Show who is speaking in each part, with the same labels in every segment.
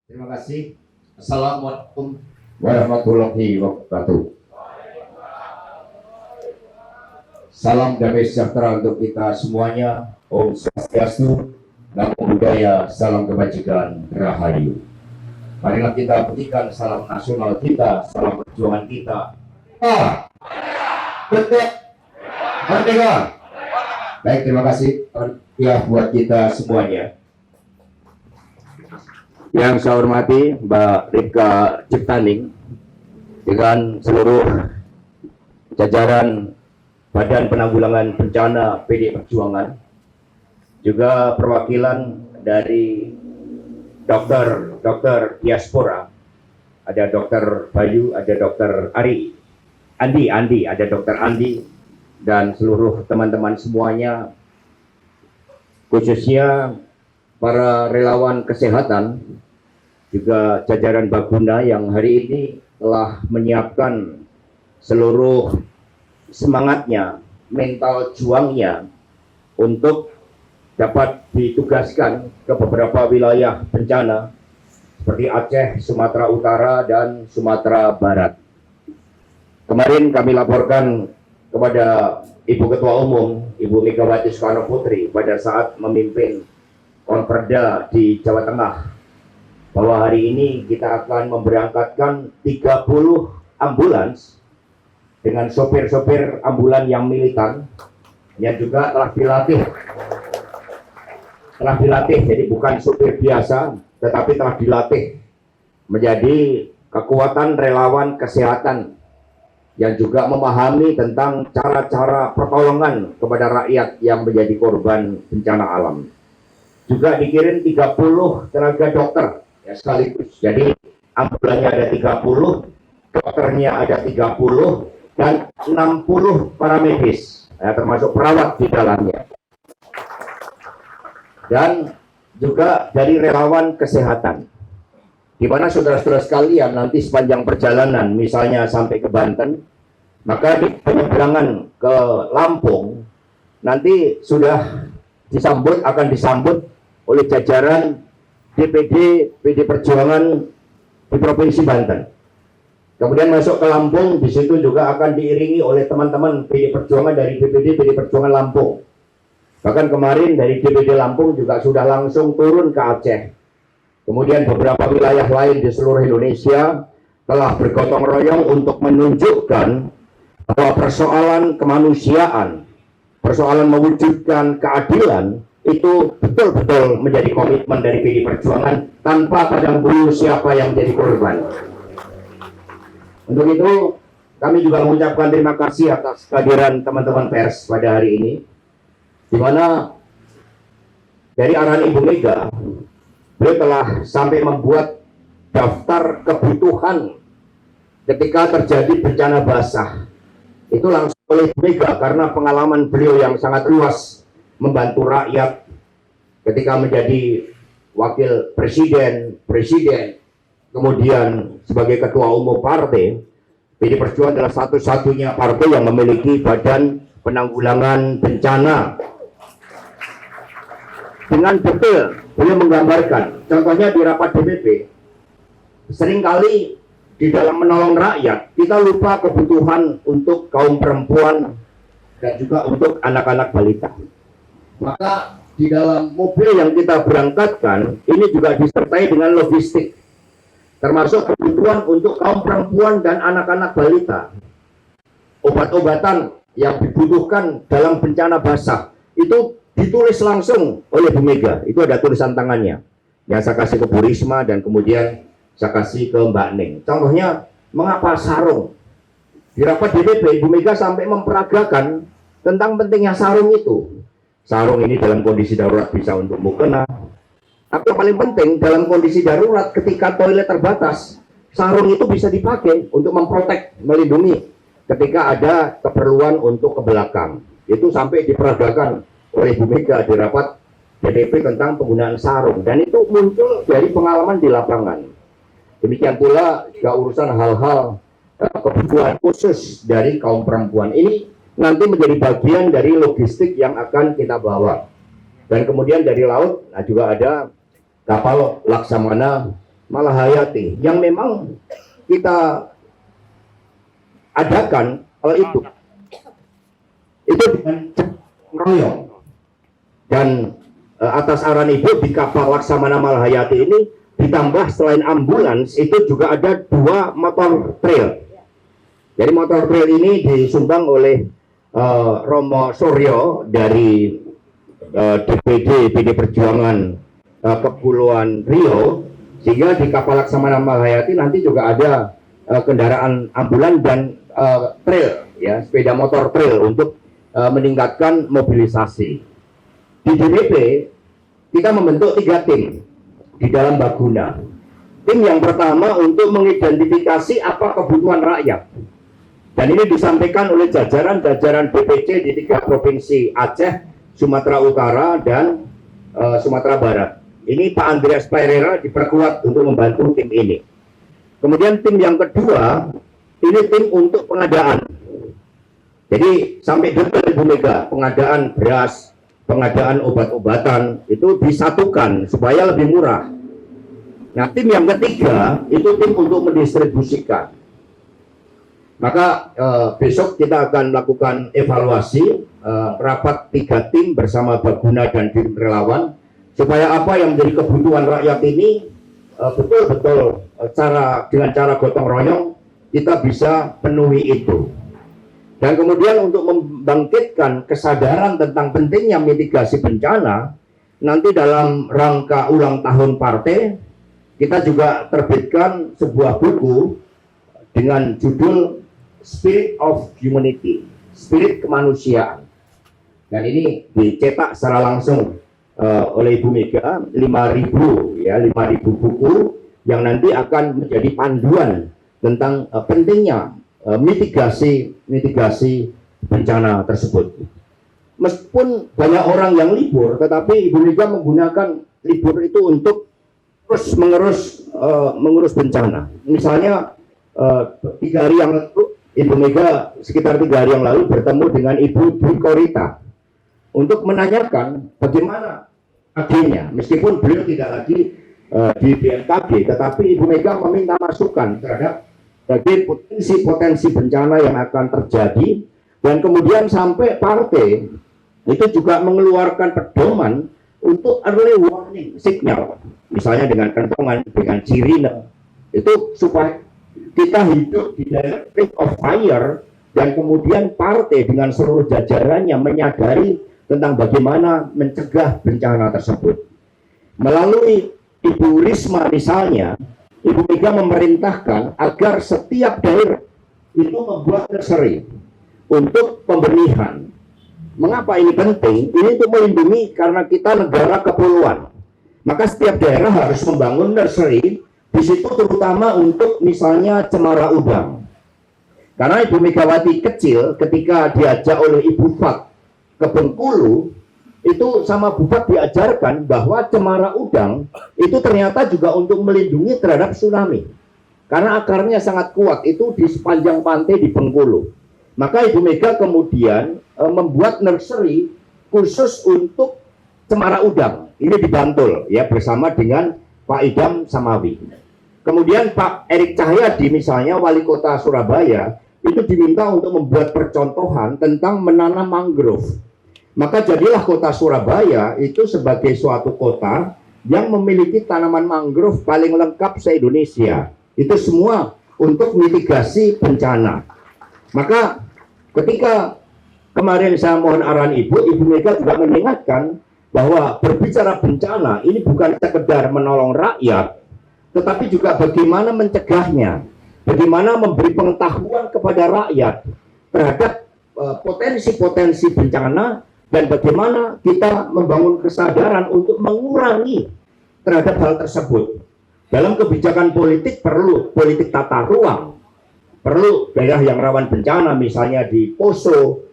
Speaker 1: Terima kasih. Assalamualaikum warahmatullahi wabarakatuh. Salam damai sejahtera untuk kita semuanya. Om Swastiastu, Namo Buddhaya, salam kebajikan, Rahayu. Marilah kita berikan salam nasional kita, salam perjuangan kita. Betul. Merdeka. Baik, terima kasih ya buat kita semuanya. Yang saya hormati Mbak Rika Ciptaning dengan seluruh jajaran Badan Penanggulangan Bencana PD Perjuangan, juga perwakilan dari dokter diaspora, ada Dokter Bayu, ada Dokter Andi, ada Dokter Andi, dan seluruh teman-teman semuanya, khususnya para relawan kesehatan, juga jajaran Baguna yang hari ini telah menyiapkan seluruh semangatnya, mental juangnya untuk dapat ditugaskan ke beberapa wilayah bencana seperti Aceh, Sumatera Utara, dan Sumatera Barat. Kemarin kami laporkan kepada Ibu Ketua Umum, Ibu Megawati Soekarno Putri pada saat memimpin Konperda di Jawa Tengah, bahwa hari ini kita akan memberangkatkan 30 ambulans dengan sopir-sopir ambulan yang militan yang juga telah dilatih, jadi bukan sopir biasa, tetapi telah dilatih menjadi kekuatan relawan kesehatan yang juga memahami tentang cara-cara pertolongan kepada rakyat yang menjadi korban bencana alam. Juga dikirim 30 tenaga dokter ya, sekaligus. Jadi ambulannya ada 30, dokternya ada 30, dan 60 paramedis ya, termasuk perawat di dalamnya. Dan juga dari relawan kesehatan, di mana saudara-saudara sekalian nanti sepanjang perjalanan, misalnya sampai ke Banten, maka di penyeberangan ke Lampung nanti sudah akan disambut oleh jajaran DPD PD Perjuangan di Provinsi Banten. Kemudian masuk ke Lampung, di situ juga akan diiringi oleh teman-teman PD Perjuangan dari DPD PD Perjuangan Lampung. Bahkan kemarin dari DPD Lampung juga sudah langsung turun ke Aceh. Kemudian beberapa wilayah lain di seluruh Indonesia telah bergotong royong untuk menunjukkan bahwa persoalan kemanusiaan, persoalan mewujudkan keadilan, itu betul-betul menjadi komitmen dari PD Perjuangan tanpa pandang bulu siapa yang menjadi korban. Untuk itu, kami juga mengucapkan terima kasih atas kehadiran teman-teman pers pada hari ini, di mana dari arahan Ibu Mega, beliau telah sampai membuat daftar kebutuhan ketika terjadi bencana basah. Itu langsung oleh Ibu Mega karena pengalaman beliau yang sangat luas membantu rakyat ketika menjadi wakil presiden, kemudian sebagai ketua umum partai. PD Perjuangan adalah satu-satunya partai yang memiliki badan penanggulangan bencana. Dengan detail beliau menggambarkan, contohnya di rapat DPP, seringkali di dalam menolong rakyat kita lupa kebutuhan untuk kaum perempuan dan juga untuk anak-anak balita. Maka di dalam mobil yang kita berangkatkan ini juga disertai dengan logistik, termasuk kebutuhan untuk kaum perempuan dan anak-anak balita. Obat-obatan yang dibutuhkan dalam bencana basah itu ditulis langsung oleh Bu Mega. Itu ada tulisan tangannya yang saya kasih ke Bu Risma dan kemudian saya kasih ke Mbak Ning. Contohnya, mengapa sarung? Di rapat DPP, Bu Mega sampai memperagakan tentang pentingnya sarung itu. Sarung ini dalam kondisi darurat bisa untuk mukena. Tapi yang paling penting dalam kondisi darurat ketika toilet terbatas, sarung itu bisa dipakai untuk memprotek, melindungi ketika ada keperluan untuk ke belakang. Itu sampai diperagakan oleh Bu Mega di rapat DPP tentang penggunaan sarung. Dan itu muncul dari pengalaman di lapangan. Demikian pula juga urusan hal-hal kebutuhan khusus dari kaum perempuan. Ini nanti menjadi bagian dari logistik yang akan kita bawa. Dan kemudian dari laut, nah juga ada kapal Laksamana Malahayati yang memang kita adakan itu dengan royong. Dan atas arahan Ibu di kapal Laksamana Malahayati ini ditambah selain ambulans itu juga ada 2 motor trail. Jadi motor trail ini disumbang oleh Romo Suryo dari DPD PD Perjuangan Kepulauan Riau, sehingga di kapal Laksamana Malahayati nanti juga ada kendaraan ambulan dan trail, ya, sepeda motor trail untuk meningkatkan mobilisasi. Di DPP kita membentuk 3 tim di dalam Baguna. Tim yang pertama untuk mengidentifikasi apa kebutuhan rakyat, dan ini disampaikan oleh jajaran-jajaran DPC di 3 provinsi Aceh, Sumatera Utara, dan Sumatera Barat. Ini Pak Andreas Pereira diperkuat untuk membantu tim ini. Kemudian tim yang kedua, ini tim untuk pengadaan. Jadi sampai detail Ibu Mega, pengadaan beras, pengadaan obat-obatan itu disatukan supaya lebih murah. Nah, tim yang ketiga itu tim untuk mendistribusikan. Maka besok kita akan melakukan evaluasi rapat 3 tim bersama Baguna dan tim relawan supaya apa yang menjadi kebutuhan rakyat ini betul-betul dengan cara gotong royong kita bisa penuhi itu. Dan kemudian untuk membangkitkan kesadaran tentang pentingnya mitigasi bencana, nanti dalam rangka ulang tahun partai, kita juga terbitkan sebuah buku dengan judul Spirit of Humanity, Spirit Kemanusiaan. Dan ini dicetak secara langsung oleh Ibu Mega, 5.000 buku yang nanti akan menjadi panduan tentang pentingnya mitigasi bencana tersebut. Meskipun banyak orang yang libur, tetapi Ibu Mega menggunakan libur itu untuk terus mengurus bencana. Misalnya 3 hari yang lalu Ibu Mega sekitar 3 hari yang lalu bertemu dengan Ibu Dwi Korita untuk menanyakan bagaimana adanya, meskipun beliau tidak lagi di BMKG, tetapi Ibu Mega meminta masukan terhadap bagi potensi-potensi bencana yang akan terjadi, dan kemudian sampai partai itu juga mengeluarkan pedoman untuk early warning signal, misalnya dengan kentongan, dengan sirine, itu supaya kita hidup di dalam ring of fire, dan kemudian partai dengan seluruh jajarannya menyadari tentang bagaimana mencegah bencana tersebut. Melalui Ibu Risma misalnya, Ibu Mega memerintahkan agar setiap daerah itu membuat nursery untuk pembenihan. Mengapa ini penting? Ini untuk melindungi karena kita negara kepulauan. Maka setiap daerah harus membangun nursery di situ, terutama untuk misalnya cemara udang. Karena Ibu Megawati kecil ketika diajak oleh Ibu Fat ke Bengkulu, itu sama Bufat diajarkan bahwa cemara udang itu ternyata juga untuk melindungi terhadap tsunami, karena akarnya sangat kuat itu di sepanjang pantai di Bengkulu. Maka Ibu Mega kemudian membuat nursery khusus untuk cemara udang ini di Bantul, ya, bersama dengan Pak Idam Samawi. Kemudian Pak Erik Cahyadi misalnya wali kota Surabaya itu diminta untuk membuat percontohan tentang menanam mangrove. Maka jadilah kota Surabaya itu sebagai suatu kota yang memiliki tanaman mangrove paling lengkap se-Indonesia. Itu semua untuk mitigasi bencana. Maka ketika kemarin saya mohon arahan Ibu Mega juga mengingatkan bahwa berbicara bencana ini bukan sekedar menolong rakyat, tetapi juga bagaimana mencegahnya, bagaimana memberi pengetahuan kepada rakyat terhadap potensi-potensi bencana, dan bagaimana kita membangun kesadaran untuk mengurangi terhadap hal tersebut. Dalam kebijakan politik perlu politik tata ruang, perlu daerah yang rawan bencana, misalnya di Poso,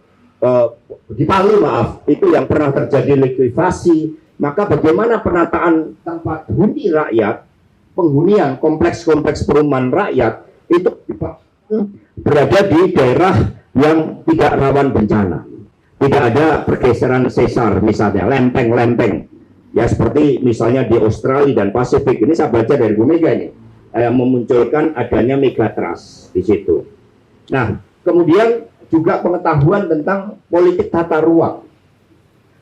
Speaker 1: di Palu itu yang pernah terjadi likuifasi, maka bagaimana penataan tempat huni rakyat, penghunian kompleks-kompleks perumahan rakyat itu berada di daerah yang tidak rawan bencana. Tidak ada pergeseran sesar misalnya, lempeng-lempeng Ya seperti misalnya di Australia dan Pasifik, ini saya baca dari Bu Mega ini, memunculkan adanya megatrust di situ. Nah, kemudian juga pengetahuan tentang politik tata ruang,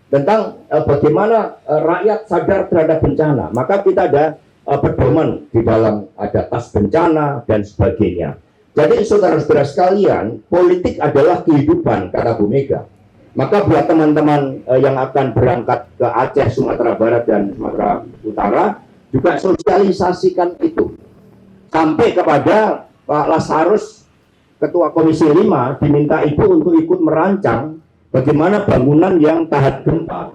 Speaker 1: tentang bagaimana rakyat sadar terhadap bencana. Maka kita ada pedoman di dalam, ada tas bencana dan sebagainya. Jadi saudara-saudara sekalian, politik adalah kehidupan, kata Bu Mega. Maka buat teman-teman yang akan berangkat ke Aceh, Sumatera Barat dan Sumatera Utara, juga sosialisasikan itu sampai kepada Pak Lasarus, Ketua Komisi 5, diminta itu untuk ikut merancang bagaimana bangunan yang tahan gempa,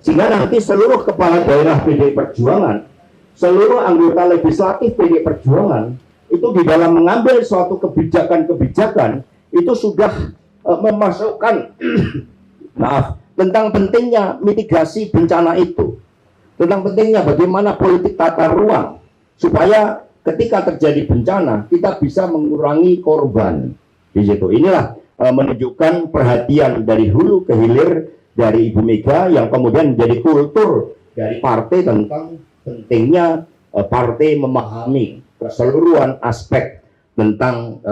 Speaker 1: sehingga nanti seluruh kepala daerah PDI Perjuangan, seluruh anggota legislatif PDI Perjuangan itu di dalam mengambil suatu kebijakan-kebijakan itu sudah memasukkan tentang pentingnya mitigasi bencana itu, tentang pentingnya bagaimana politik tata ruang supaya ketika terjadi bencana kita bisa mengurangi korban di situ. Inilah menunjukkan perhatian dari hulu ke hilir dari Ibu Mega yang kemudian menjadi kultur dari partai tentang pentingnya partai memahami keseluruhan aspek tentang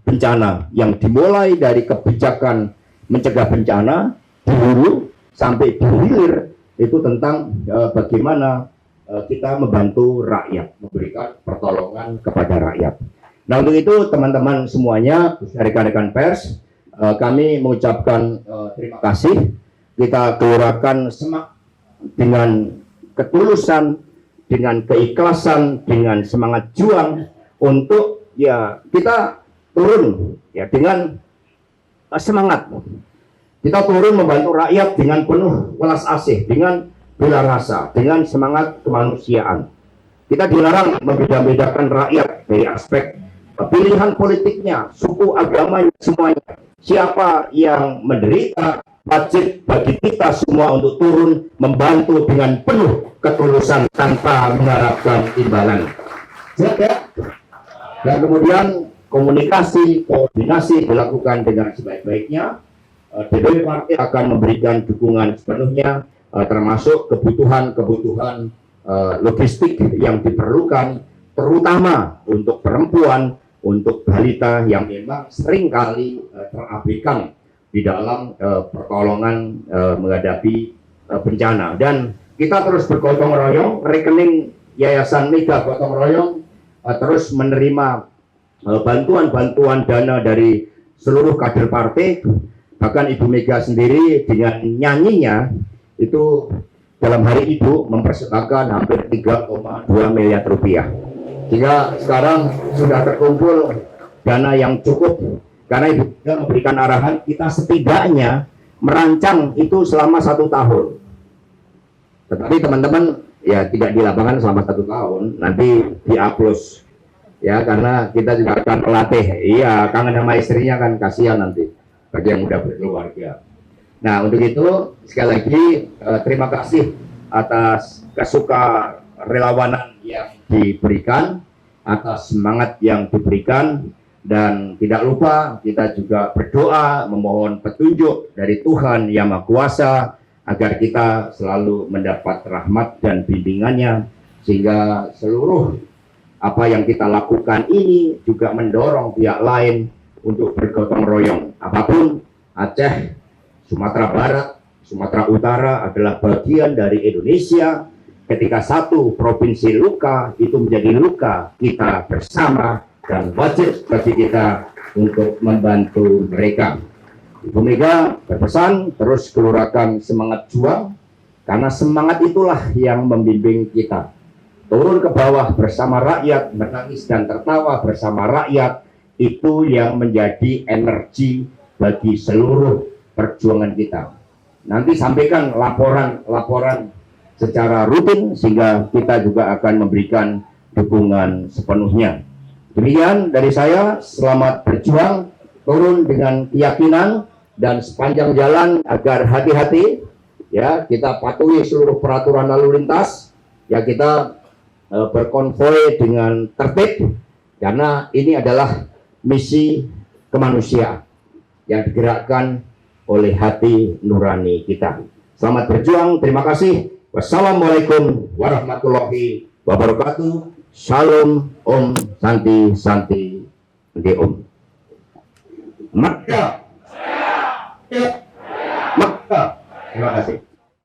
Speaker 1: bencana yang dimulai dari kebijakan mencegah bencana di hulu sampai di hilir, itu tentang bagaimana kita membantu rakyat, memberikan pertolongan kepada rakyat. Nah, untuk itu teman-teman semuanya, rekan-rekan pers, kami mengucapkan terima kasih. Kita gelurakan semangat dengan ketulusan, dengan keikhlasan, dengan semangat juang untuk ya kita turun ya dengan semangat. Kita turun membantu rakyat dengan penuh welas asih, dengan bela rasa, dengan semangat kemanusiaan. Kita dilarang membeda-bedakan rakyat dari aspek pilihan politiknya, suku, agamanya, semuanya. Siapa yang menderita, wajib bagi kita semua untuk turun membantu dengan penuh ketulusan tanpa mengharapkan imbalan. Dan kemudian komunikasi, koordinasi dilakukan dengan sebaik-baiknya. DPW Partai akan memberikan dukungan sepenuhnya, termasuk kebutuhan-kebutuhan logistik yang diperlukan, terutama untuk perempuan, untuk balita yang memang seringkali terabaikan di dalam pertolongan menghadapi bencana. Dan kita terus bergotong royong, rekening Yayasan Mega Gotong Royong terus menerima bantuan-bantuan dana dari seluruh kader partai. Bahkan Ibu Mega sendiri dengan nyanyinya itu dalam hari Ibu mempersembahkan hampir 3,2 miliar rupiah. Sehingga sekarang sudah terkumpul dana yang cukup, karena Ibu Mega memberikan arahan kita setidaknya merancang itu selama 1 tahun. Tetapi teman-teman ya tidak di lapangan selama 1 tahun, nanti di-upload ya, karena kita juga akan pelatih. Iya, kangen sama istrinya kan, kasihan nanti bagi yang udah berkeluarga. Nah, untuk itu sekali lagi terima kasih atas kesukarelawanan yang diberikan, atas semangat yang diberikan, dan tidak lupa kita juga berdoa memohon petunjuk dari Tuhan Yang Maha Kuasa agar kita selalu mendapat rahmat dan bimbingannya, sehingga seluruh apa yang kita lakukan ini juga mendorong pihak lain untuk bergotong royong. Apapun, Aceh, Sumatera Barat, Sumatera Utara adalah bagian dari Indonesia. Ketika satu provinsi luka, itu menjadi luka kita bersama, dan wajib bagi kita untuk membantu mereka. Ibu Mega berpesan terus gelurakan semangat juang, karena semangat itulah yang membimbing kita. Turun ke bawah bersama rakyat, menangis dan tertawa bersama rakyat, itu yang menjadi energi bagi seluruh perjuangan kita. Nanti sampaikan laporan secara rutin, sehingga kita juga akan memberikan dukungan sepenuhnya. Demikian dari saya, selamat berjuang, turun dengan keyakinan, dan sepanjang jalan agar hati-hati, ya, kita patuhi seluruh peraturan lalu lintas, ya, kita berkonvoy dengan tertib, karena ini adalah misi kemanusiaan yang digerakkan oleh hati nurani kita. Selamat berjuang, terima kasih. Wassalamualaikum warahmatullahi wabarakatuh. Shalom, Om, Santi, Santi, Om. Maka. Maka. Terima kasih.